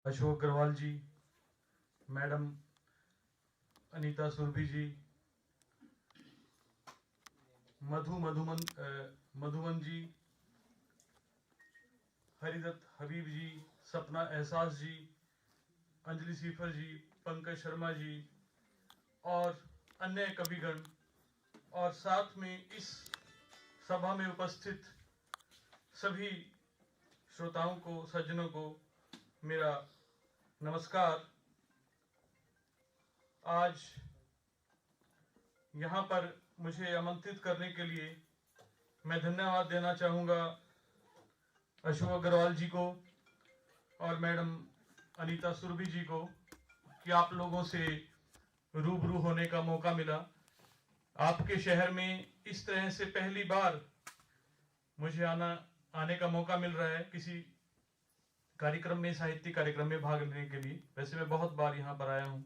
अशोक अग्रवाल जी, madam Anita Surabhi जी, मधुमन जी, हरिदत्त हबीब जी, सपना एहसास जी, अंजलि सीफर जी, पंकज शर्मा जी और अन्य कविगण, और साथ में इस सभा में उपस्थित सभी श्रोताओं को, सज्जनों को मेरा नमस्कार। आज यहाँ पर मुझे आमंत्रित करने के लिए मैं धन्यवाद देना चाहूँगा अशोक अग्रवाल जी को और मैडम अनीता सुरभि जी को कि आप लोगों से रूबरू होने का मौका मिला। आपके शहर में इस तरह से पहली बार मुझे आने का मौका मिल रहा है किसी कार्यक्रम में, साहित्यिक कार्यक्रम में भाग लेने के लिए। वैसे मैं बहुत बार यहाँ पर आया हूँ।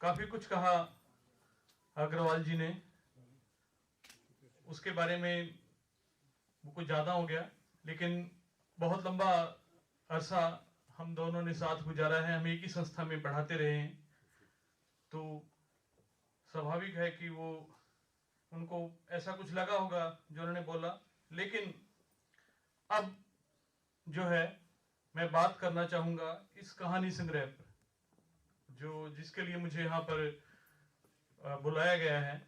काफी कुछ कहा अग्रवाल जी ने, उसके बारे में वो कुछ ज्यादा हो गया, लेकिन बहुत लंबा अरसा हम दोनों ने साथ गुजारा है, हम एक ही संस्था में पढ़ाते रहे हैं, तो स्वाभाविक है कि वो उनको ऐसा कुछ लगा होगा जो उन्होंने बोला। लेकिन अब जो है मैं बात करना चाहूंगा इस कहानी संग्रह पर, जो जिसके लिए मुझे यहाँ पर बुलाया गया है।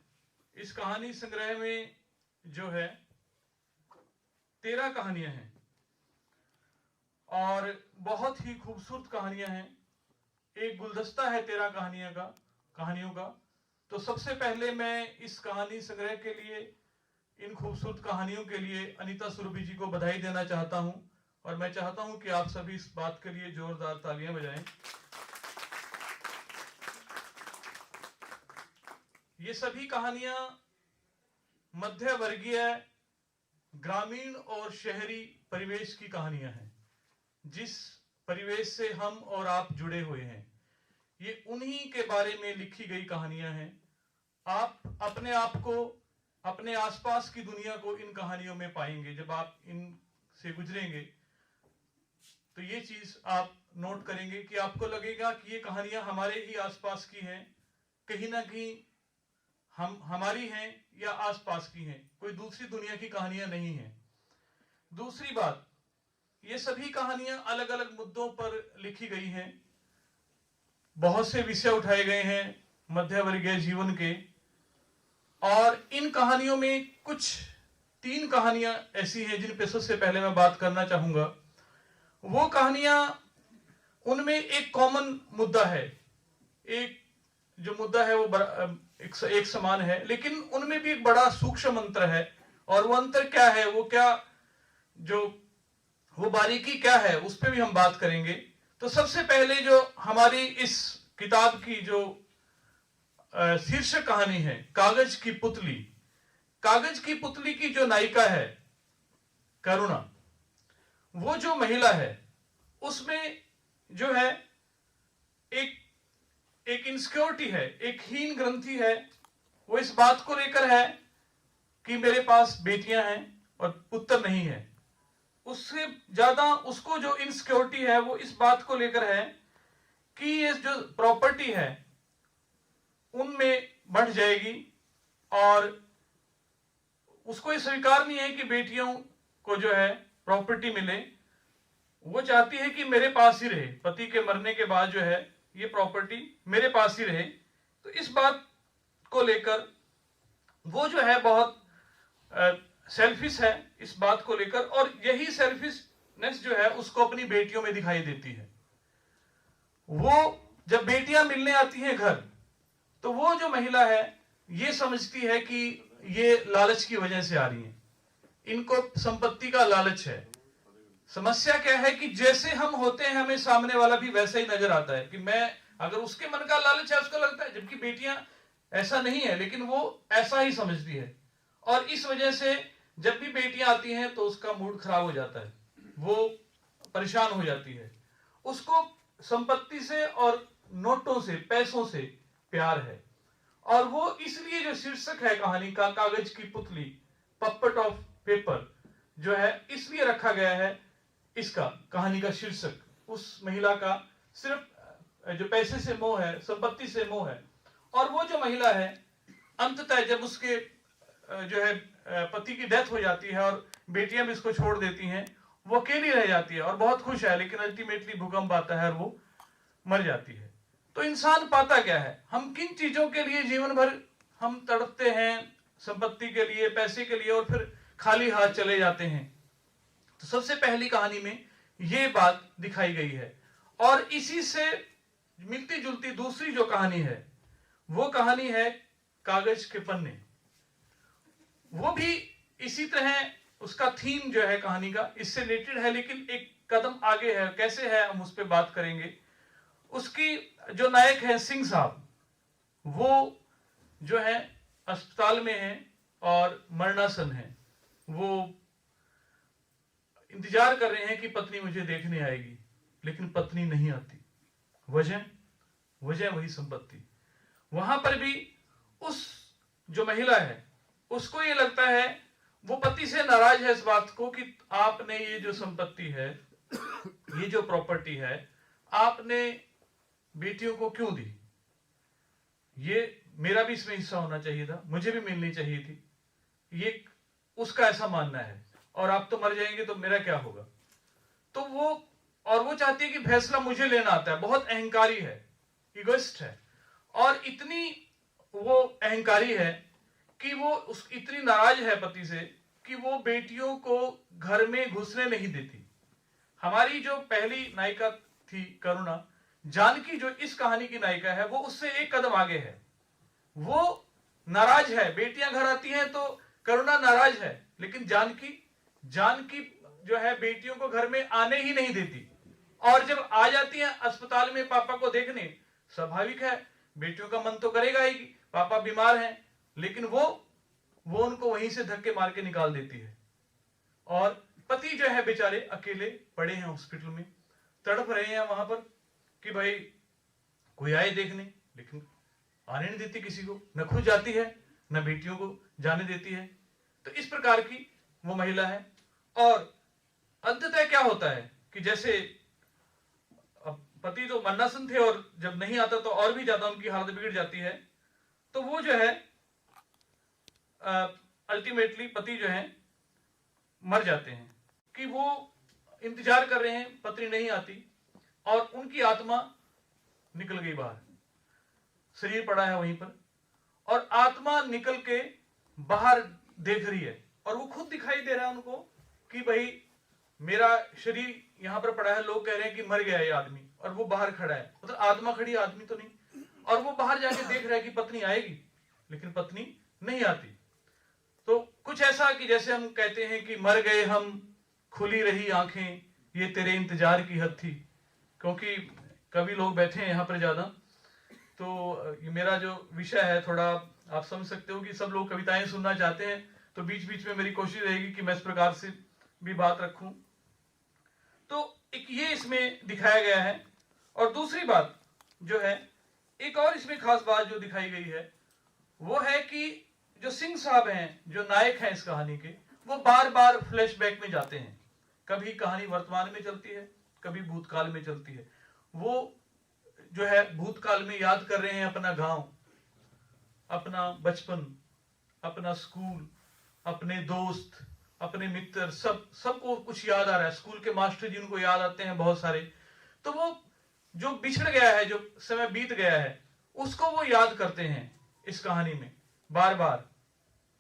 इस कहानी संग्रह में जो है 13 कहानियां हैं और बहुत ही खूबसूरत कहानियां हैं। एक गुलदस्ता है 13 कहानियों का। तो सबसे पहले मैं इस कहानी संग्रह के लिए, इन खूबसूरत कहानियों के लिए अनीता सुरभि जी को बधाई देना चाहता हूं, और मैं चाहता हूं कि आप सभी इस बात के लिए जोरदार तालियां बजाएं। ये सभी कहानियां मध्य वर्गीय, ग्रामीण और शहरी परिवेश की कहानियां हैं, जिस परिवेश से हम और आप जुड़े हुए हैं। ये उन्हीं के बारे में लिखी गई कहानियां हैं। आप अपने आप को, अपने आसपास की दुनिया को इन कहानियों में पाएंगे। जब आप इनसे गुजरेंगे तो ये चीज आप नोट करेंगे कि आपको लगेगा कि ये कहानियां हमारे ही आसपास की हैं, कहीं ना कहीं हम हमारी हैं या आसपास की हैं, कोई दूसरी दुनिया की कहानियां नहीं हैं। दूसरी बात, ये सभी कहानियां अलग अलग मुद्दों पर लिखी गई हैं। बहुत से विषय उठाए गए हैं मध्य वर्गीय जीवन के, और इन कहानियों में कुछ 3 कहानियां ऐसी हैं जिन पे सबसे पहले मैं बात करना चाहूंगा। वो कहानियां, उनमें एक कॉमन मुद्दा है, एक जो मुद्दा है वो एक समान है, लेकिन उनमें भी एक बड़ा सूक्ष्म अंतर है। और वो अंतर क्या है, वो बारीकी क्या है, उस पर भी हम बात करेंगे। तो सबसे पहले जो हमारी इस किताब की जो शीर्षक कहानी है, कागज की पुतली। कागज की पुतली की जो नायिका है करुणा, वो जो महिला है, उसमें जो है एक इनसिक्योरिटी है, एक हीन ग्रंथि है। वो इस बात को लेकर है कि मेरे पास बेटियां हैं और पुत्र नहीं है। उससे ज्यादा उसको जो इनसिक्योरिटी है वो इस बात को लेकर है कि ये जो प्रॉपर्टी है उनमें बढ़ जाएगी, और उसको ये स्वीकार नहीं है कि बेटियों को जो है प्रॉपर्टी मिले। वो चाहती है कि मेरे पास ही रहे, पति के मरने के बाद जो है ये प्रॉपर्टी मेरे पास ही रहे। तो इस बात को लेकर वो जो है बहुत सेल्फिश है इस बात को लेकर, और यही सेल्फिशनेस जो है उसको अपनी बेटियों में दिखाई देती है। वो जब बेटियां मिलने आती हैं घर, तो वो जो महिला है ये समझती है कि ये लालच की वजह से आ रही है, इनको संपत्ति का लालच है। समस्या क्या है कि जैसे हम होते हैं हमें सामने वाला भी वैसा ही नजर आता है कि मैं, अगर उसके मन का लालच है उसको लगता है, जबकि बेटियां ऐसा नहीं है, लेकिन वो ऐसा ही समझती है। और इस वजह से जब भी बेटियां आती हैं तो उसका मूड खराब हो जाता है, वो परेशान हो जाती है। उसको संपत्ति से और नोटों से, पैसों से प्यार है। और वो इसलिए जो शीर्षक है कहानी का, कागज की पुतली, पपेट ऑफ पेपर, जो है इसलिए रखा गया है इसका, कहानी का शीर्षक, उस महिला का सिर्फ जो पैसे से मोह है, संपत्ति से मोह है। और वो जो महिला है अंततः जब उसके जो है पति की डेथ हो जाती है और बेटियां भी इसको छोड़ देती हैं, वो अकेली रह जाती है और बहुत खुश है, लेकिन अल्टीमेटली भूकंप आता है और वो मर जाती है। तो इंसान पाता क्या है? हम किन चीजों के लिए जीवन भर हम तड़पते हैं, संपत्ति के लिए, पैसे के लिए, और फिर खाली हाथ चले जाते हैं। तो सबसे पहली कहानी में ये बात दिखाई गई है। और इसी से मिलती जुलती दूसरी जो कहानी है वो कहानी है कागज के पन्ने। वो भी इसी तरह, उसका थीम जो है कहानी का इससे रिलेटेड है, लेकिन एक कदम आगे है। कैसे है हम उस पर बात करेंगे। उसकी जो नायक है सिंह साहब, वो जो है अस्पताल में है और मरणासन है। वो इंतजार कर रहे हैं कि पत्नी मुझे देखने आएगी, लेकिन पत्नी नहीं आती। वजह वही संपत्ति। वहां पर भी उस जो महिला है उसको ये लगता है, वो पति से नाराज है इस बात को कि आपने ये जो संपत्ति है, ये जो प्रॉपर्टी है, आपने बेटियों को क्यों दी? ये मेरा भी इसमें हिस्सा होना चाहिए था, मुझे भी मिलनी चाहिए थी। ये उसका ऐसा मानना है, और आप तो मर जाएंगे तो मेरा क्या होगा? तो वो चाहती है कि फैसला मुझे लेना आता है। बहुत अहंकारी है, इगोइस्ट है, और इतनी वो अहंकारी है कि वो इतनी नाराज है पति से कि वो बेटियों को घर में घुसने नहीं देती। हमारी जो पहली नायिका थी करुणा, जानकी जो इस कहानी की नायिका है, वो उससे एक कदम आगे है। वो नाराज है, बेटियां घर आती हैं तो करुणा नाराज है, लेकिन जानकी जो है बेटियों को घर में आने ही नहीं देती। और जब आ जाती हैं अस्पताल में पापा को देखने, स्वाभाविक है बेटियों का मन तो करेगा ही कि पापा बीमार हैं, लेकिन वो उनको वहीं से धक्के मार के निकाल देती है। और पति जो है बेचारे अकेले पड़े हैं हॉस्पिटल में, तड़प रहे हैं वहां पर कि भाई कोई आए देखने, लेकिन आने नहीं देती किसी को, न खुद जाती है न बेटियों को जाने देती है। तो इस प्रकार की वो महिला है। और अंततः क्या होता है कि जैसे पति तो मरणासन थे और जब नहीं आता तो और भी ज्यादा उनकी हालत बिगड़ जाती है। तो वो जो है अल्टीमेटली पति जो है मर जाते हैं कि वो इंतजार कर रहे हैं, पत्नी नहीं आती, और उनकी आत्मा निकल गई बाहर, शरीर पड़ा है वहीं पर, और आत्मा निकल के बाहर देख रही है। और वो खुद दिखाई दे रहा है उनको कि भाई मेरा शरीर यहां पर पड़ा है, लोग कह रहे हैं कि मर गया ये आदमी, और वो बाहर खड़ा है, मतलब आत्मा खड़ी, आदमी तो नहीं। और वो बाहर जाके देख रहा है कि पत्नी आएगी, लेकिन पत्नी नहीं आती। तो कुछ ऐसा कि जैसे हम कहते हैं कि मर गए हम, खुली रही आंखें, ये तेरे इंतजार की हद थी। क्योंकि कवि लोग बैठे हैं यहाँ पर ज्यादा, तो ये मेरा जो विषय है थोड़ा आप समझ सकते हो कि सब लोग कविताएं सुनना चाहते हैं, तो बीच बीच में मेरी कोशिश रहेगी कि मैं इस प्रकार से भी बात रखूं। तो एक ये इसमें दिखाया गया है। और दूसरी बात जो है, एक और इसमें खास बात जो दिखाई गई है वो है कि जो सिंह साहब हैं, जो नायक हैं इस कहानी के, वो बार बार फ्लैशबैक में जाते हैं। कभी कहानी वर्तमान में चलती है, कभी भूतकाल में चलती है। वो जो है भूतकाल में याद कर रहे हैं अपना गांव, अपना बचपन, अपना स्कूल, अपने दोस्त, अपने मित्र, सबको कुछ याद आ रहा है। स्कूल के मास्टर जी उनको याद आते हैं बहुत सारे। तो वो जो बिछड़ गया है, जो समय बीत गया है, उसको वो याद करते हैं इस कहानी में बार बार।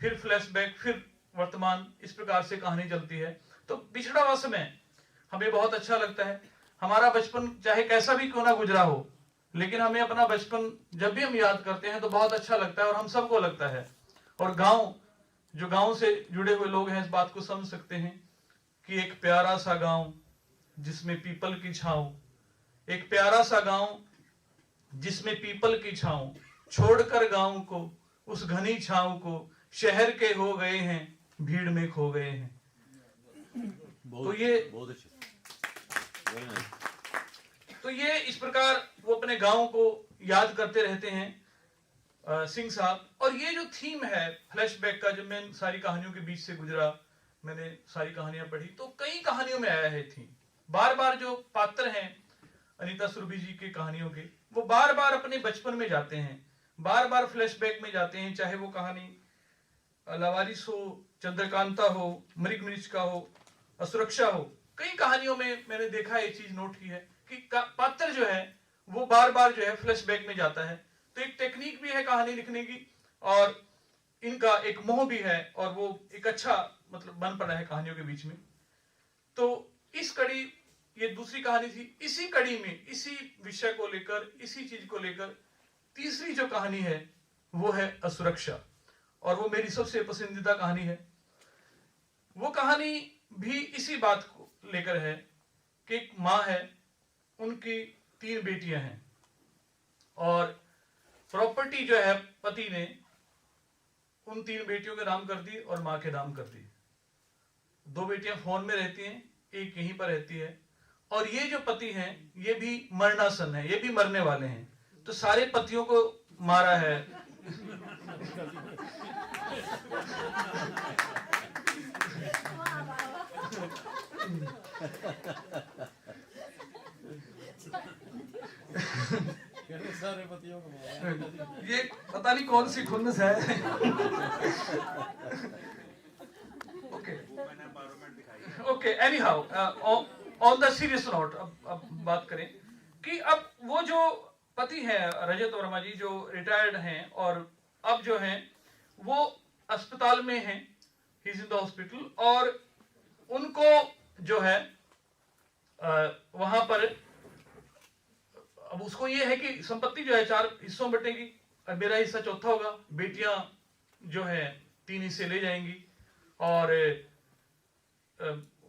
फिर फ्लैशबैक, फिर वर्तमान, इस प्रकार से कहानी चलती है। तो बिछड़ा हुआ समय हमें बहुत अच्छा लगता है। हमारा बचपन चाहे कैसा भी क्यों ना गुजरा हो, लेकिन हमें अपना बचपन जब भी हम याद करते हैं तो बहुत अच्छा लगता है, और हम सबको लगता है। और जो गांव से जुड़े हुए लोग हैं इस बात को समझ सकते हैं कि एक प्यारा सा गांव जिसमें पीपल की छांव, एक प्यारा सा गांव जिसमें पीपल की छांव, छोड़कर गांव को, उस घनी छांव को, शहर के हो गए हैं, भीड़ में खो गए हैं। तो ये इस प्रकार वो अपने गांव को याद करते रहते हैं सिंह साहब। और ये जो थीम है फ्लैशबैक का, जब मैं सारी कहानियों के बीच से गुजरा, मैंने सारी कहानियां पढ़ी, तो कई कहानियों में आया है थीम। बार बार जो पात्र हैं अनीता सुरभि जी की कहानियों के, वो बार बार अपने बचपन में जाते हैं, बार बार फ्लैशबैक में जाते हैं, चाहे वो कहानी लावारिस हो, चंद्रकांता हो, मृग मरीचिका हो, असुरक्षा हो। कई कहानियों में मैंने देखा ये चीज नोट की है कि पात्र जो है वो बार बार जो है फ्लैशबैक में जाता है। तो एक टेक्निक भी है कहानी लिखने की, और इनका एक मोह भी है, और वो एक अच्छा मतलब बन पड़ा है कहानियों के बीच में। तो इस कड़ी, ये दूसरी कहानी थी। इसी कड़ी में, इसी विषय को लेकर, इसी चीज को लेकर तीसरी जो कहानी है वो है असुरक्षा, और वो मेरी सबसे पसंदीदा कहानी है। वो कहानी भी इसी बात को लेकर है कि एक माँ है, उनकी 3 बेटियां हैं, और प्रॉपर्टी जो है पति ने उन 3 बेटियों के नाम कर दी और माँ के नाम कर दी। 2 बेटियां फोन में रहती हैं, एक यहीं पर रहती है, और ये जो पति हैं ये भी मरणासन है, ये भी मरने वाले हैं। तो सारे पतियों को मारा है। सारे पतियों को ये पता नहीं कौन सी खुन्नस है। Okay, any how, on the serious note, अब बात करें कि अब वो जो पति हैं रजत वर्मा जी, जो रिटायर्ड हैं और अब जो हैं वो अस्पताल में हैं, he is in the hospital, और उनको जो है वहां पर अब उसको ये है कि संपत्ति जो है 4 हिस्सों में बटेगी, और मेरा हिस्सा चौथा होगा। बेटियां जो है 3 हिस्से ले जाएंगी, और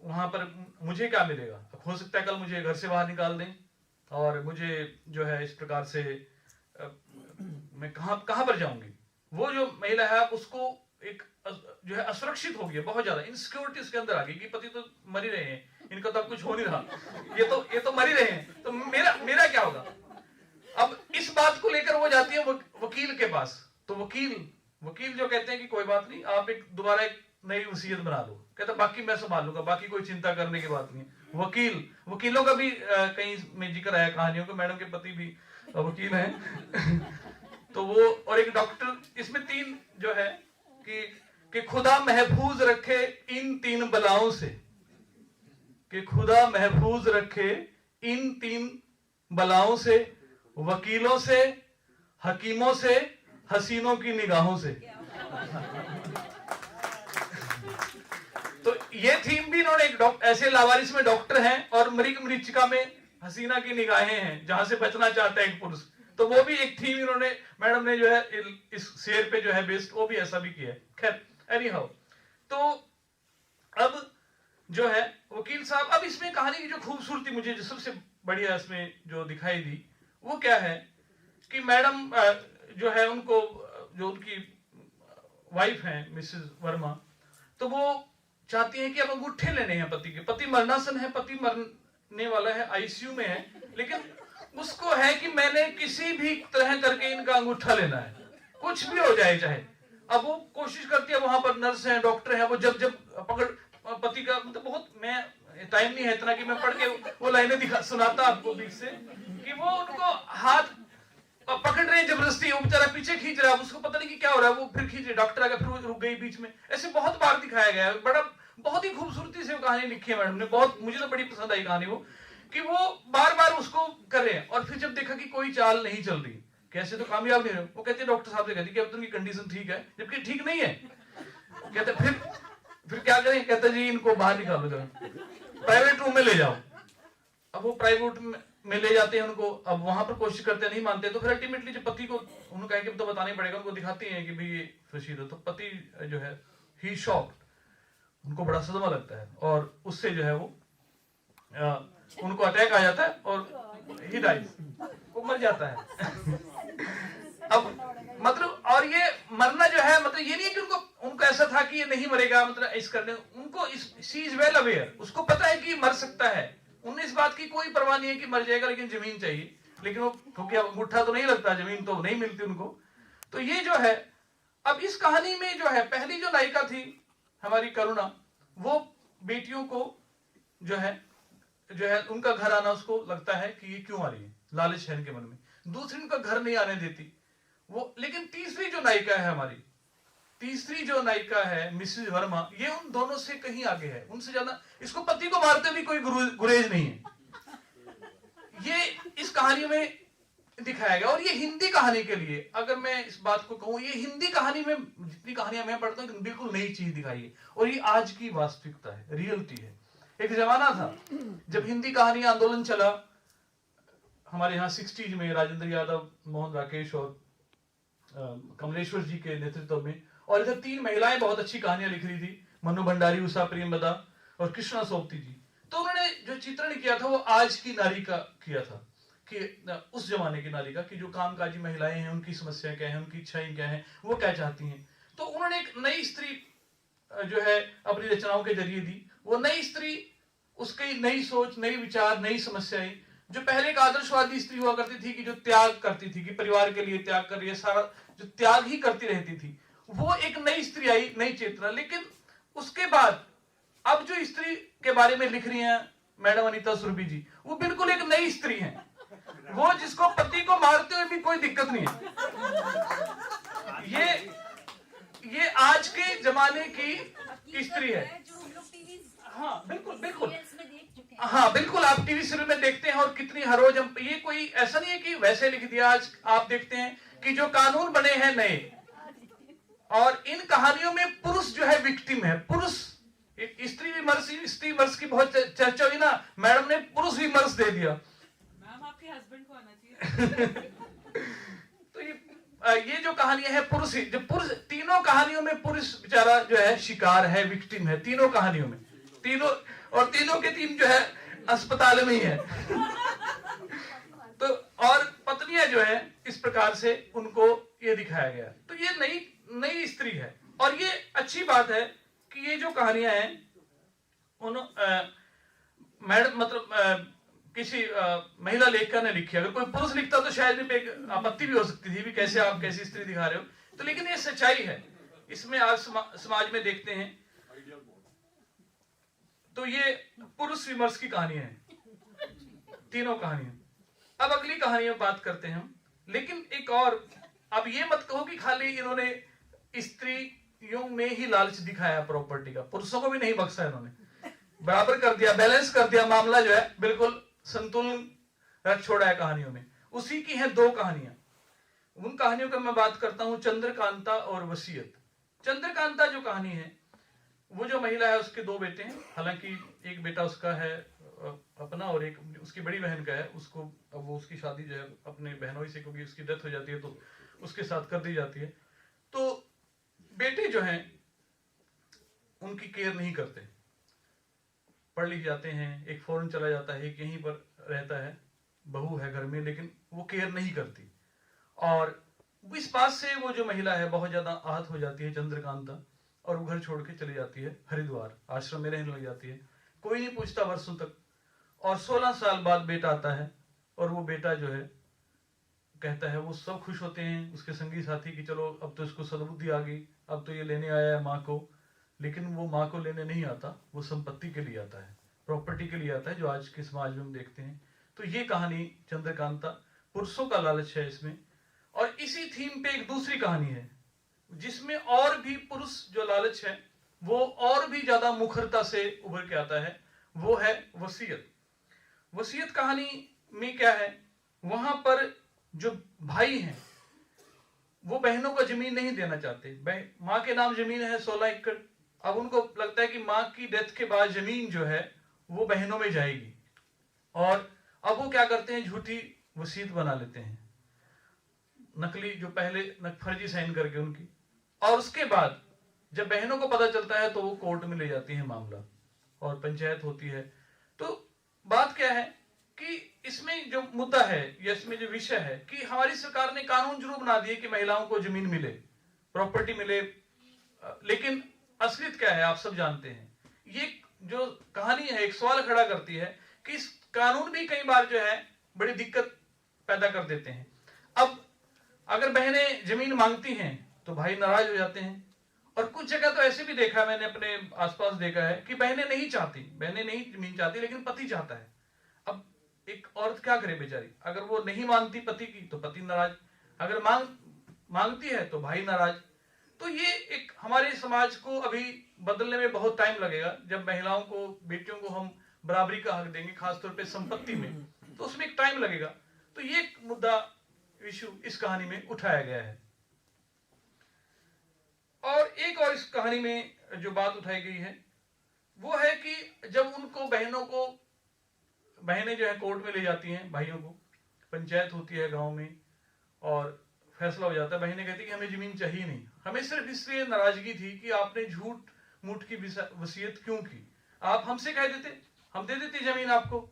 वहां पर मुझे क्या मिलेगा? हो सकता है कल मुझे घर से बाहर निकाल दें, और मुझे जो है इस प्रकार से मैं कहां पर जाऊंगी? वो जो महिला है उसको एक जो है असुरक्षित हो गई है, बहुत ज्यादा इनसिक्योरिटी उसके अंदर आ गई कि पति तो मर ही रहे हैं, इनका तो अब कुछ हो नहीं रहा, ये तो मर ही रहे हैं, तो मेरा क्या होगा? अब इस बात को लेकर वो जाती है वकील के पास। तो वकील जो कहते हैं कि कोई बात नहीं, आप दोबारा एक नई वसीयत बना लो। कहता बाकी मैं संभाल लूंगा, बाकी कोई चिंता करने की बात नहीं। वकीलों का भी कहीं में जिक्र आया कहानियों को, मैडम के पति भी वकील हैं। तो वो और एक डॉक्टर, इसमें 3 जो है कि खुदा महफूज रखे इन 3 बलाओं से, कि खुदा महफूज रखे इन 3 बलाओं से, वकीलों से, हकीमों से, हसीनों की निगाहों से। तो ये थीम भी इन्होंने ऐसे लावारिस में डॉक्टर हैं, और मृग मरीचिका में हसीना की निगाहें हैं, जहां से बचना चाहता है एक पुरुष। तो वो भी एक थीम इन्होंने, मैडम ने जो है इस शेर पे जो है बेस्ड, वो भी ऐसा भी किया है। खैर, एनी हाउ, तो अब जो है वकील साहब, अब इसमें कहानी की जो खूबसूरती मुझे जो सबसे बढ़िया इसमें जो दिखाई दी वो क्या है कि मैडम जो है उनको, जो उनकी वाइफ है मिसेस वर्मा, तो वो चाहती हैं कि अब अंगूठे लेने हैं पति के। पति मरणासन है, पति मरने वाला है, आईसीयू में है, लेकिन उसको है कि मैंने किसी भी तरह करके इनका अंगूठा लेना है, कुछ भी हो जाए चाहे। अब वो कोशिश करती है, वहां पर नर्स है, डॉक्टर है, वो जब पकड़ पति का, मतलब बहुत, मैं टाइम नहीं है इतना कि मैं पढ़ के वो लाइनें सुनाता आपको बीच से, कि वो उनको हाथ पकड़ रहे हैं जबरदस्ती, वो बेचारा पीछे खींच रहा है, उसको पता नहीं कि क्या हो रहा है, वो फिर खींच रहे, डॉक्टर आ गया, फिर वो रुक गई बीच में। ऐसे बहुत बार दिखाया गया है, बहुत ही खूबसूरती से वो कहानी लिखी है मैडम ने, बहुत मुझे तो बड़ी पसंद आई कहानी वो, कि वो बार बार उसको कर रहे हैं, और फिर जब देखा कि कोई चाल नहीं चल रही, कैसे तो कामयाब नहीं रहे, वो कहते हैं डॉक्टर साहब से, कहती कि अब तो उनकी कंडीशन ठीक है, जबकि ठीक नहीं है। कहते फिर क्या करें? कहते जी इनको बाहर निकालो, प्राइवेट रूम में ले जाओ। अब वो प्राइवेट में ले जाते हैं उनको, अब वहां पर कोशिश करते नहीं मानते, तो फिर अल्टीमेटली जो पति को उन्होंने कहा कि तो बताना ही पड़ेगा, उनको दिखाते हैं कि भाई ये रशीद है, तो पति जो है ही शॉक्ड, उनको बड़ा सदमा लगता है, और उससे जो है वो उनको अटैक आ जाता है और ही डाइज, वो मर जाता है। अब मतलब, और ये मरना जो है, मतलब ये नहीं कि उनको ऐसा था कि ये नहीं मरेगा, मतलब इस करने, उनको शी इज वेल अवेयर, उसको पता है कि मर सकता है, उन्हें इस बात की कोई परवाह नहीं है कि मर जाएगा, लेकिन जमीन चाहिए। लेकिन वो क्योंकि अब अंगूठा तो नहीं लगता, जमीन तो नहीं मिलती उनको। तो ये जो है, अब इस कहानी में जो है पहली जो नायिका थी हमारी करुणा, वो बेटियों को जो है जो है उनका घर आना उसको लगता है कि ये क्यों आ रही है, लालच है इनके मन में। दूसरी उनका घर नहीं आने देती वो। लेकिन तीसरी जो नायिका है हमारी, तीसरी जो नायिका है मिसेज वर्मा, ये उन दोनों से कहीं आगे है, उनसे ज्यादा। इसको पति को मारते भी कोई गुरेज नहीं है। ये इस कहानी में दिखाया गया। और ये हिंदी कहानी के लिए अगर मैं इस बात को कहूं, ये हिंदी कहानी में जितनी कहानियां मैं पढ़ता हूं बिल्कुल नई चीज दिखाई है। और ये आज की वास्तविकता है, रियलिटी है। एक जमाना था जब हिंदी कहानी आंदोलन चला हमारे यहाँ 60s में, राजेंद्र यादव, मोहन राकेश और कमलेश्वर जी के नेतृत्व में। और इधर 3 महिलाएं बहुत अच्छी कहानियां लिख रही थी, मनु भंडारी, उषा प्रेमवदा और कृष्णा सोपती जी। तो उन्होंने जो चित्रण किया था वो आज की नारी का किया था, कि उस जमाने की नारी का, कि जो कामकाजी महिलाएं हैं उनकी समस्याएं क्या है, उनकी इच्छाएं क्या है, वो क्या चाहती हैं। तो उन्होंने एक नई स्त्री जो है अपनी रचनाओं के जरिए दी। वो नई स्त्री, उसकी नई सोच, नई विचार, नई समस्याएं। जो पहले एक आदर्शवादी स्त्री हुआ करती थी कि जो त्याग करती थी, कि परिवार के लिए त्याग कर रही है, सारा जो त्याग ही करती रहती थी, वो एक नई स्त्री आई, नई चेतना। लेकिन उसके बाद अब जो स्त्री के बारे में लिख रही हैं मैडम अनीता सुरभि जी, वो बिल्कुल एक नई स्त्री हैं। वो जिसको पति को मारते हुए भी कोई दिक्कत नहीं है। ये आज के जमाने की स्त्री है। हाँ बिल्कुल बिल्कुल, हाँ बिल्कुल, आप टीवी सीरियल में देखते हैं। और कितनी हर रोज हम, ये कोई ऐसा नहीं है कि वैसे लिख दिया। आज आप देखते हैं कि जो कानून बने हैं नए, और इन कहानियों में पुरुष जो है विक्टिम है। पुरुष, स्त्री विमर्श, स्त्री विमर्श की बहुत चर्चा हुई ना, मैडम ने पुरुष विमर्श दे दिया। मैम आपके हस्बैंड को आना चाहिए। तो ये जो कहानियां है पुरुष, जो पुरुष, तीनों कहानियों में पुरुष बेचारा जो है शिकार है, विक्टिम है, तीनों कहानियों में। तीनों, और तीनों के तीन जो है अस्पताल में ही है। तो और पत्नियां जो है इस प्रकार से उनको ये दिखाया गया। तो ये नई स्त्री है। और ये अच्छी बात है कि ये जो कहानियां हैं मैडम, मतलब किसी महिला लेखिका ने लिखी। अगर कोई पुरुष लिखता तो शायद भी एक आपत्ति भी हो सकती थी, भी कैसे आप कैसी स्त्री दिखा रहे हो। तो लेकिन ये सच्चाई है, इसमें आज समाज में देखते हैं। तो ये पुरुष विमर्श की कहानी है, तीनों कहानियां। अब अगली कहानी में बात करते हैं हम। लेकिन एक और, अब ये मत कहो कि खाली इन्होंने स्त्रियों में ही लालच दिखाया प्रॉपर्टी का, पुरुषों को भी नहीं बख्शा इन्होंने, बराबर कर दिया, बैलेंस कर दिया। मामला जो है बिल्कुल संतुलन रख छोड़ा है कहानियों में। उसी की हैं 2 कहानियां। उन कहानियों का मैं बात करता हूं, चंद्रकांता और वसीयत। चंद्रकांता जो कहानी है, वो जो महिला है उसके 2 बेटे हैं। हालांकि एक बेटा उसका है अपना, और एक उसकी बड़ी बहन का है। उसको, अब वो उसकी शादी जो है अपने बहनोई से, क्योंकि उसकी डेथ हो जाती है तो उसके साथ कर दी जाती है। तो बेटे जो हैं उनकी केयर नहीं करते, पढ़ लिख जाते हैं, एक फॉरेन चला जाता है, एक यहीं पर रहता है, बहू है घर में, लेकिन वो केयर नहीं करती। और इस बात से वो जो महिला है बहुत ज्यादा आहत हो जाती है, चंद्रकांता, और वो घर छोड़ के चली जाती है हरिद्वार, आश्रम में रहने लग जाती है। कोई नहीं पूछता वर्षों तक। और 16 साल बाद बेटा आता है, और वो बेटा जो है कहता है, वो सब खुश होते हैं उसके संगी साथी कि चलो अब तो इसको सद्बुद्धि आ गई, अब तो ये लेने आया है माँ को। लेकिन वो माँ को लेने नहीं आता, वो संपत्ति के लिए आता है, प्रॉपर्टी के लिए आता है, जो आज के समाज में हम देखते हैं। तो ये कहानी चंद्रकांता, पुरुषों का लालच है इसमें। और इसी थीम पे एक दूसरी कहानी है जिसमें और भी पुरुष जो लालच है वो और भी ज्यादा मुखरता से उभर के आता है। वो है वसीयत। वसीयत कहानी में क्या है, वहां पर जो भाई हैं वो बहनों को जमीन नहीं देना चाहते। माँ के नाम जमीन है 16 एकड़। अब उनको लगता है कि माँ की डेथ के बाद जमीन जो है वो बहनों में जाएगी। और अब वो क्या करते हैं, झूठी वसीयत बना लेते हैं, नकली, जो पहले फर्जी साइन करके उनकी। और उसके बाद जब बहनों को पता चलता है तो वो कोर्ट में ले जाती है मामला, और पंचायत होती है। तो बात क्या है कि इसमें जो मुद्दा है या इसमें जो विषय है कि हमारी सरकार ने कानून जरूर बना दिए कि महिलाओं को जमीन मिले, प्रॉपर्टी मिले, लेकिन असलियत क्या है आप सब जानते हैं। ये जो कहानी है एक सवाल खड़ा करती है कि इस कानून भी कई बार जो है बड़ी दिक्कत पैदा कर देते हैं। अब अगर बहनें जमीन मांगती हैं तो भाई नाराज हो जाते हैं। और कुछ जगह तो ऐसे भी देखा, मैंने अपने आसपास देखा है कि बहनें नहीं चाहती, बहनें नहीं जमीन चाहती, लेकिन पति चाहता है। एक औरत क्या करे बेचारी, अगर वो नहीं मानती पति की तो पति नाराज, अगर मांगती है तो भाई नाराज। तो ये एक हमारे समाज को अभी बदलने में बहुत टाइम लगेगा। जब महिलाओं को, बेटियों को हम बराबरी का हक देंगे, खासतौर पे संपत्ति में, तो उसमें एक टाइम लगेगा। तो ये एक मुद्दा, इशू इस कहानी में उठाया गया है। और एक और इस कहानी में जो बात उठाई गई है वो है कि जब उनको बहनें जो है कोर्ट में ले जाती हैं भाइयों को, पंचायत होती है गांव में और फैसला हो जाता है, बहनें कहती कि हमें जमीन चाहिए नहीं, हमें सिर्फ इसलिए नाराजगी थी कि आपने झूठ मूठ की वसीयत क्यों की, आप हमसे कह देते, हम दे देते जमीन आपको।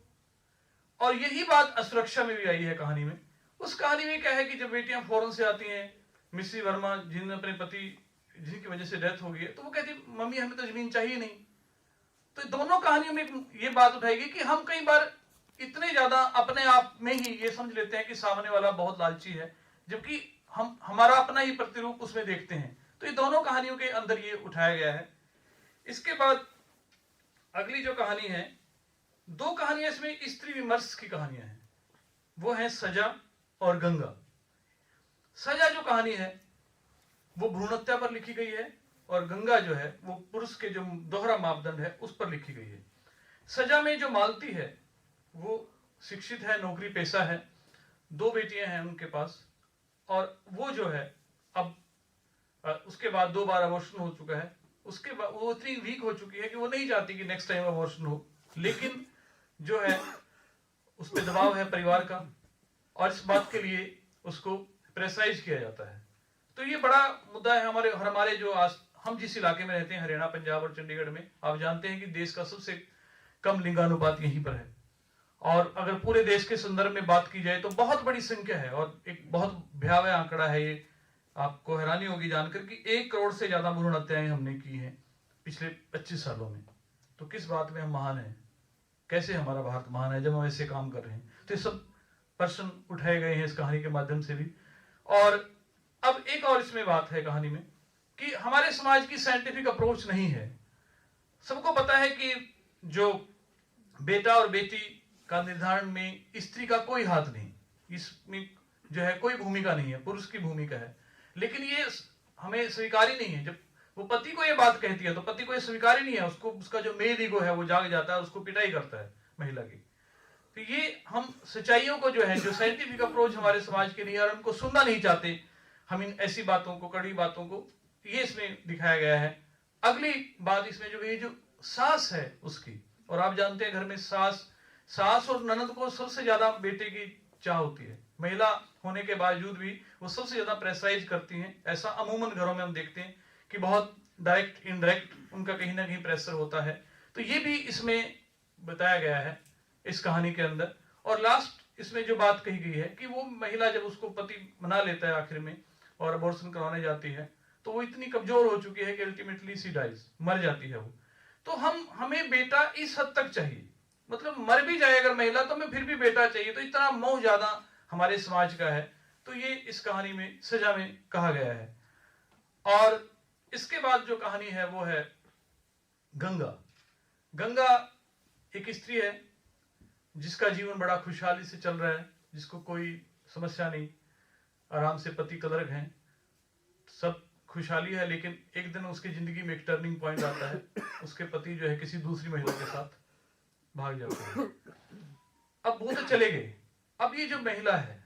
और यही बात असुरक्षा में भी आई है कहानी में। उस कहानी में क्या है कि जब बेटियां फौरन से आती हैं, मिस्सी वर्मा जिन्होंने अपने पति, जिनकी वजह से डेथ हो गई है, तो वो कहती मम्मी हमें तो जमीन चाहिए नहीं। तो दोनों कहानियों में ये बात उठाएगी कि हम कई बार इतने ज्यादा अपने आप में ही ये समझ लेते हैं कि सामने वाला बहुत लालची है, जबकि हम हमारा अपना ही प्रतिरूप उसमें देखते हैं। तो ये दोनों कहानियों के अंदर ये उठाया गया है। इसके बाद अगली जो कहानी है, दो कहानियां इसमें स्त्री विमर्श की कहानियां हैं, वो है सजा और गंगा। सजा जो कहानी है वो भ्रूण हत्या पर लिखी गई है, और गंगा जो है वो पुरुष के जो दोहरा मापदंड है उस पर लिखी गई है। सजा में जो मालती है वो शिक्षित है, नौकरी पेशा है, दो बेटियां हैं उनके पास, और वो जो है अब उसके बाद 2 बार अबॉर्शन हो चुका है, उसके बाद वो इतनी वीक हो चुकी है कि वो नहीं चाहती कि नेक्स्ट टाइम अबॉर्शन हो, लेकिन जो है उस पर दबाव है परिवार का, और इस बात के लिए उसको प्रेशराइज किया जाता है। तो ये बड़ा मुद्दा है हमारे जो हम जिस इलाके में रहते हैं, हरियाणा, पंजाब और चंडीगढ़ में, आप जानते हैं कि देश का सबसे कम लिंगानुपात यहीं पर है। और अगर पूरे देश के संदर्भ में बात की जाए तो बहुत बड़ी संख्या है, और एक बहुत भयावह आंकड़ा है ये, आपको हैरानी होगी जानकर कि 1 करोड़ से ज्यादा भ्रूण हत्याएं हमने की हैं पिछले 25 सालों में। तो किस बात में हम महान हैं, कैसे हमारा भारत महान है जब हम ऐसे काम कर रहे हैं। तो ये सब प्रश्न उठाए गए हैं इस कहानी के माध्यम से भी। और अब एक और इसमें बात है कहानी में कि हमारे समाज की साइंटिफिक अप्रोच नहीं है। सबको पता है कि जो बेटा और बेटी का निर्धारण में स्त्री का कोई हाथ नहीं, इसमें जो है कोई भूमिका नहीं है, पुरुष की भूमिका है। लेकिन ये हमें स्वीकार ही नहीं है। जब वो पति को ये बात कहती है तो पति को ये स्वीकार ही नहीं है, उसको उसका जो मेल ईगो है वो जाग जाता है, उसको पिटाई करता है महिला की। तो ये हम सच्चाइयों को जो है, जो साइंटिफिक अप्रोच हमारे समाज के लिए, और उनको सुनना नहीं चाहते हम, इन ऐसी बातों को, कड़ी बातों को, ये इसमें दिखाया गया है। अगली बात इसमें जो ये जो सास है उसकी, और आप जानते हैं घर में सास और ननद को सबसे ज्यादा बेटे की चाह होती है, महिला होने के बावजूद भी वो सबसे ज्यादा प्रेशराइज करती हैं। ऐसा अमूमन घरों में हम देखते हैं कि बहुत डायरेक्ट इनडायरेक्ट उनका कहीं ना कहीं प्रेशर होता है। तो ये भी इसमें बताया गया है इस कहानी के अंदर। और लास्ट इसमें जो बात कही गई है कि वो महिला जब उसको पति मना लेता है आखिर में और अबॉर्शन करवाने जाती है, तो वो इतनी कमजोर हो चुकी है कि अल्टीमेटली सी डाइज, मर जाती है वो। तो हमें बेटा इस हद तक चाहिए, मतलब मर भी जाए अगर महिला तो हमें फिर भी बेटा चाहिए। तो इतना मोह ज्यादा हमारे समाज का है। तो ये इस कहानी में सजा में कहा गया है। और इसके बाद जो कहानी है वो है गंगा। गंगा एक स्त्री है जिसका जीवन बड़ा खुशहाली से चल रहा है, जिसको कोई समस्या नहीं, आराम से पति कलर्क हैं, सब खुशहाली है। लेकिन एक दिन उसकी जिंदगी में एक टर्निंग पॉइंट आता है, उसके पति जो है किसी दूसरी महिला के साथ भाग जाते हैं। अब वो तो चले गए, अब ये जो महिला है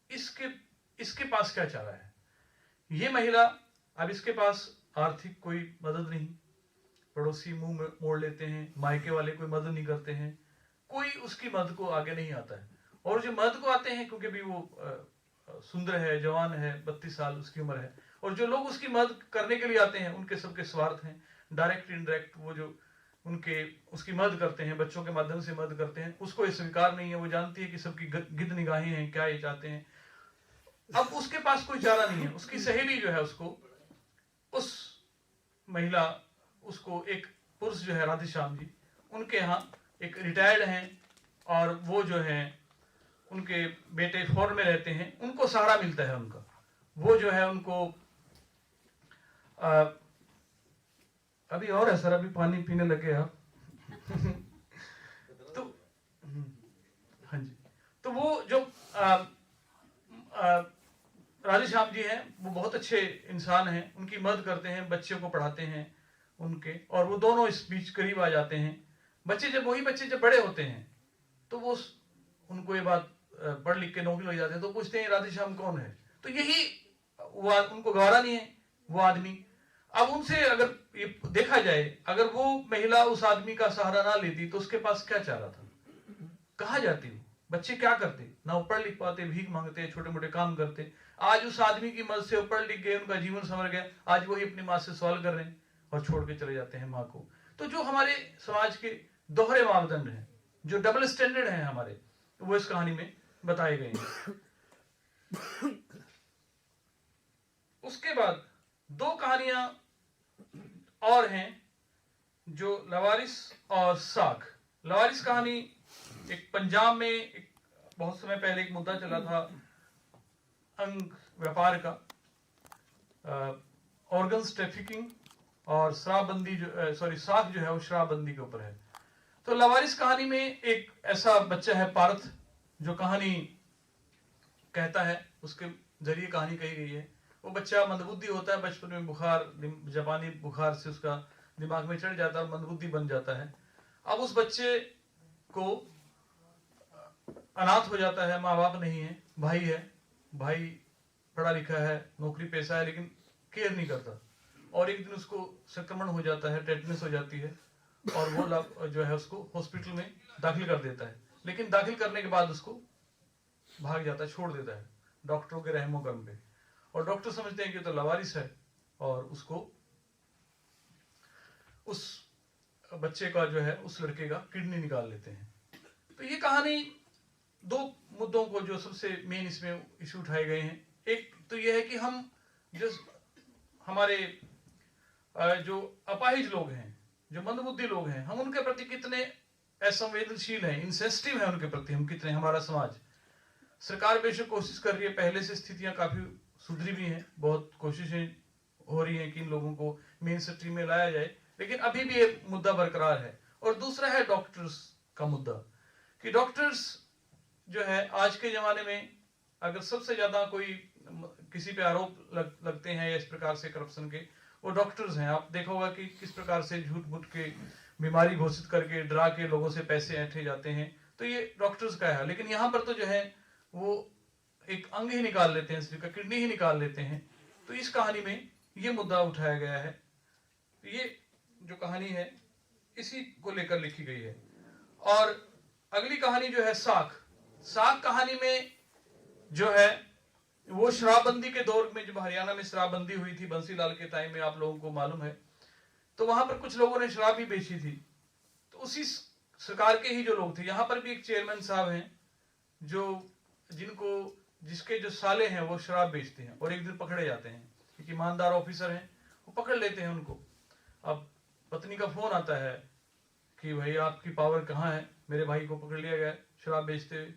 इसके पास क्या चारा है। ये महिला, अब इसके पास आर्थिक कोई मदद नहीं, पड़ोसी मुंह मोड़ लेते हैं, मायके वाले कोई मदद नहीं करते हैं, कोई उसकी मदद को आगे नहीं आता है। और जो मदद को आते हैं, क्योंकि भी वो सुंदर है, जवान है, 32 साल उसकी उम्र है, और जो लोग उसकी मदद करने के लिए आते हैं उनके सबके स्वार्थ हैं, डायरेक्ट इनडायरेक्ट। वो जो उसकी मदद करते हैं, बच्चों के माध्यम से मदद करते हैं, उसको ये स्वीकार नहीं है। वो जानती है कि सबकी गिद्ध निगाहें हैं, क्या ये चाहते हैं। अब उसके पास कोई चारा नहीं है। उसकी सहेली जो है उस महिला उसको एक पुरुष जो है राधेश्याम जी, उनके यहाँ एक रिटायर्ड हैं, और वो जो है उनके बेटे फॉरेन में रहते हैं, उनको सहारा मिलता है उनका। वो जो है उनको अभी और है सर, अभी पानी पीने लगे आप। तो हाँ जी, तो वो जो राधेश्याम जी हैं, वो बहुत अच्छे इंसान हैं, उनकी मदद करते हैं, बच्चों को पढ़ाते हैं उनके, और वो दोनों इस बीच करीब आ जाते हैं। वही बच्चे जब बड़े होते हैं तो वो उनको ये बात पढ़ लिख के नौकरी लग जाते हैं, तो पूछते हैं राधेश्याम कौन है, तो यही वो उनको गवारा नहीं है वो आदमी। अब उनसे अगर ये देखा जाए, अगर वो महिला उस आदमी का सहारा ना लेती तो उसके पास क्या चारा था, कहाँ जाती वो, बच्चे क्या करते, ना वो पढ़ लिख पाते, भीख मांगते, छोटे मोटे काम करते। आज उस आदमी की मदद से वो पढ़ लिख गए, उनका जीवन संवर गया, आज वही अपनी माँ से सवाल कर रहे हैं और छोड़ के चले जाते हैं माँ को। तो जो हमारे समाज के दोहरे मापदंड हैं, जो डबल स्टैंडर्ड हैं हमारे, वो इस कहानी में बताए गए हैं। उसके बाद दो कहानियां और हैं, जो लवारिस और साख। लवारिस कहानी एक पंजाब में एक बहुत समय पहले एक मुद्दा चला था अंग व्यापार का, ऑर्गन्स ट्रैफिकिंग, और शराबबंदी साख जो है वो शराबबंदी के ऊपर है। तो लवारिस कहानी में एक ऐसा बच्चा है पार्थ, जो कहानी कहता है, उसके जरिए कहानी कही गई है। वो बच्चा मंदबुद्धि होता है, बचपन में बुखार, जापानी बुखार से उसका दिमाग में चढ़ जाता है और मंदबुद्धि बन जाता है। अब उस बच्चे को अनाथ हो जाता है, माँ बाप नहीं है, भाई पढ़ा लिखा है, नौकरी पेशा है, लेकिन केयर नहीं करता। और एक दिन उसको संक्रमण हो जाता है, टेटनस हो जाती है, और वो जो है उसको हॉस्पिटल में दाखिल कर देता है। लेकिन दाखिल करने के बाद उसको भाग जाता है, छोड़ देता है डॉक्टरों के रहमो करम पे। और डॉक्टर समझते हैं कि तो लवारिस है, और उसको उस बच्चे का जो है, उस लड़के का किडनी निकाल लेते हैं। तो ये कहानी दो मुद्दों को जो सबसे मेन इसमें इश्यू उठाए गए हैं। एक तो ये है कि हम जो हमारे जो अपाहिज लोग हैं, जो मंदबुद्धि लोग हैं, हम उनके प्रति कितने असंवेदनशील हैं, इंसेंसिटिव हैं उनके प्रति, हम कितने, हमारा समाज। सरकार बेशक कोशिश कर रही है, पहले से स्थितियां काफी सुधरी भी हैं, बहुत कोशिशें हो रही हैं कि इन लोगों को मेन स्ट्रीम में लाया जाए, लेकिन अभी भी एक मुद्दा बरकरार है। और दूसरा है डॉक्टर्स का मुद्दा, कि डॉक्टर्स जो है आज के जमाने में, अगर सबसे ज्यादा कोई किसी पे आरोप लगते हैं या इस प्रकार से करप्शन के, वो डॉक्टर्स हैं। आप देखा होगा कि किस प्रकार से झूठ मूठ के बीमारी घोषित करके डरा के लोगों से पैसे ऐंठे जाते हैं, तो ये डॉक्टर्स का है। लेकिन यहाँ पर तो जो है वो एक अंग ही निकाल लेते हैं, शरीर का किडनी ही निकाल लेते हैं। तो इस कहानी में ये मुद्दा उठाया गया है। ये जो कहानी है इसी को लेकर लिखी गई है। और अगली कहानी जो है साख कहानी में जो है वो शराबबंदी के दौर में, जब हरियाणा में शराबबंदी हुई थी बंसीलाल के टाइम में, आप लोगों को मालूम है, तो वहां पर कुछ लोगों ने शराब भी बेची थी। तो उसी सरकार के ही जो लोग थे, यहाँ पर भी एक चेयरमैन साहब हैं जिसके जो साले हैं वो शराब बेचते हैं, और एक दिन पकड़े जाते हैं, क्योंकि ईमानदार ऑफिसर हैं, वो पकड़ लेते हैं उनको। अब पत्नी का फोन आता है कि भाई आपकी पावर कहाँ है, मेरे भाई को पकड़ लिया गया शराब बेचते हुए।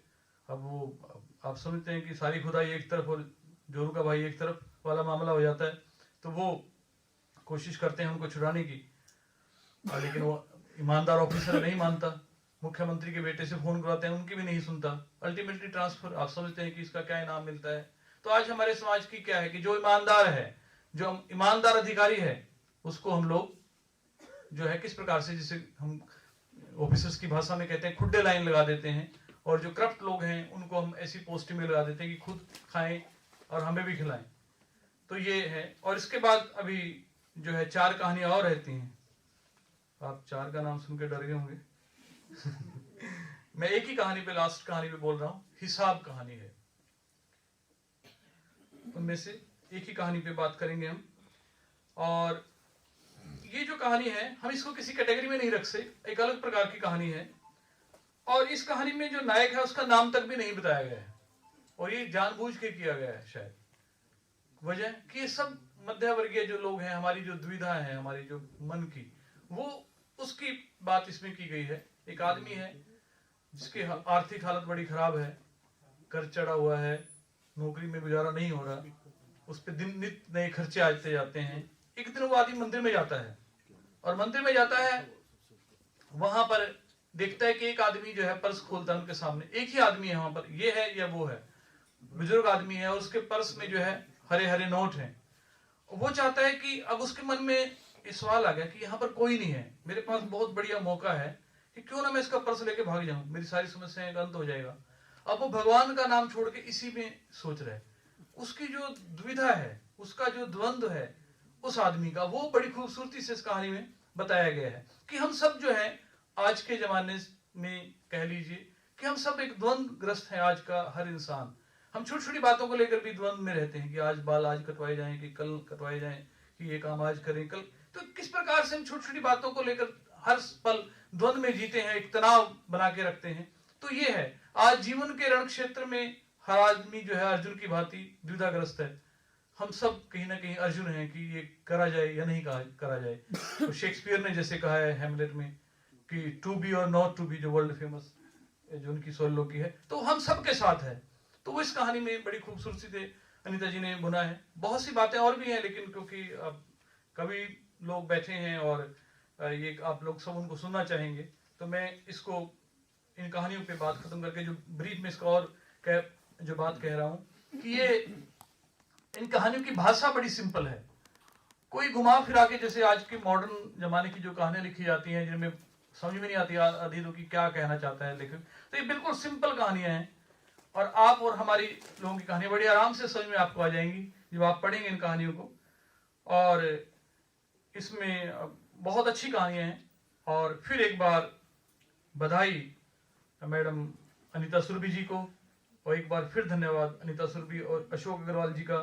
अब वो आप समझते हैं कि सारी खुदाई एक तरफ और जोरू का भाई एक तरफ वाला मामला हो जाता है। तो वो कोशिश करते हैं उनको छुड़ाने की, लेकिन वो ईमानदार ऑफिसर नहीं मानता। मुख्यमंत्री के बेटे से फोन करवाते हैं, उनकी भी नहीं सुनता। Ultimately transfer. आप समझते हैं कि इसका क्या इनाम मिलता है। तो आज हमारे समाज की क्या है कि जो ईमानदार है, जो ईमानदार अधिकारी है, उसको हम लोग जो है किस प्रकार से, जिसे हम ऑफिसर्स की भाषा में कहते हैं, खुड्डे लाइन लगा देते हैं। और जो करप्ट लोग हैं उनको हम ऐसी पोस्टिंग में लगा देते हैं कि खुद खाएं और हमें भी खिलाएं। तो ये है। और इसके बाद अभी जो है 4 कहानियां और रहती हैं। आप 4 का नाम सुन के डर गए होंगे। मैं एक ही कहानी पे, लास्ट कहानी पे बोल रहा हूं। हिसाब कहानी है, उनमें से एक ही कहानी पे बात करेंगे हम। और ये जो कहानी है, हम इसको किसी कैटेगरी में नहीं रख सकते, एक अलग प्रकार की कहानी है। और इस कहानी में जो नायक है उसका नाम तक भी नहीं बताया गया है, और ये जानबूझ के किया गया है शायद। वजह कि ये सब मध्यवर्गीय जो लोग हैं, हमारी जो दुविधा है, हमारी जो मन की, वो उसकी बात इसमें की गई है। एक आदमी है जिसकी आर्थिक हालत बड़ी खराब है, कर चढ़ा हुआ है, नौकरी में गुजारा नहीं हो रहा, उस पर दिन नित नए खर्चे आते जाते हैं। एक दिन वो आदमी मंदिर में जाता है, और मंदिर में जाता है, वहां पर देखता है कि एक आदमी जो है पर्स खोलता है उनके सामने, एक ही आदमी है वहां पर, ये है या वो है, बुजुर्ग आदमी है और उसके पर्स में जो है हरे हरे नोट हैं। वो चाहता है कि अब उसके मन में ये सवाल आ गया कि यहाँ पर कोई नहीं है, मेरे पास बहुत बढ़िया मौका है कि क्यों ना मैं इसका पर्स लेके भाग जाऊं, मेरी सारी समस्याएं का अंत हो जाएगा। अब वो भगवान का नाम छोड़ के इसी में सोच रहे। उसकी जो दुविधा है, उसका जो द्वंद्व है उस आदमी का, वो बड़ी खूबसूरती से इस कहानी में बताया गया है कि हम सब जो है आज के जमाने में कह लीजिए कि हम सब एक द्वंद्वग्रस्त हैं। आज का हर इंसान, हम छोटी छोटी बातों को लेकर भी द्वंद्व में रहते हैं कि आज बाल आज कटवाए जाएं कि कल कटवाए जाएं, कि ये काम आज करें कल। तो किस प्रकार से हम छोटी छोटी बातों को लेकर हर पल द्वंद्व में जीते हैं, एक तनाव बना के रखते हैं। तो ये है आज जीवन के रण क्षेत्र में हर आदमी जो है अर्जुन की भांति द्विधाग्रस्त है। हम सब कहीं ना कहीं अर्जुन हैं कि ये करा जाए या नहीं करा जाए। तो शेक्सपियर ने जैसे कहा है हैमलेट में कि टू बी और नॉट टू बी, जो वर्ल्ड फेमस जो उनकी सोलोकी है, तो हम सब के साथ है। तो वो इस कहानी में बड़ी खूबसूरती से अनीता जी ने बुना है। बहुत सी बातें और भी हैं, लेकिन क्योंकि अब कवि लोग बैठे हैं और ये आप लोग सब उनको सुनना चाहेंगे, तो मैं इसको इन कहानियों पे बात खत्म करके जो ब्रीफ में इसका और जो बात कह रहा हूं कि ये इन कहानियों की भाषा बड़ी सिंपल है। कोई घुमा फिरा के, जैसे आज के मॉडर्न जमाने की जो कहानियां लिखी जाती हैं जिनमें समझ में नहीं आती आधी तो कि क्या कहना चाहता है लेखक, तो ये बिल्कुल सिंपल कहानियां हैं और आप और हमारी लोगों की कहानियां बड़ी आराम से समझ में आपको आ जाएंगी जब आप पढ़ेंगे इन कहानियों को। और इसमें बहुत अच्छी कहानियां हैं। और फिर एक बार बधाई मैडम अनीता सुरभि जी को, और एक बार फिर धन्यवाद अनीता सुरभि और अशोक अग्रवाल जी का,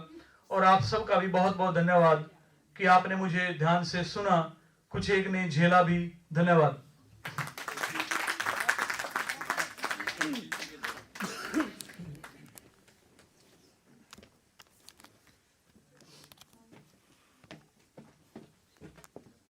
और आप सबका भी बहुत बहुत धन्यवाद कि आपने मुझे ध्यान से सुना, कुछ एक ने झेला भी। धन्यवाद।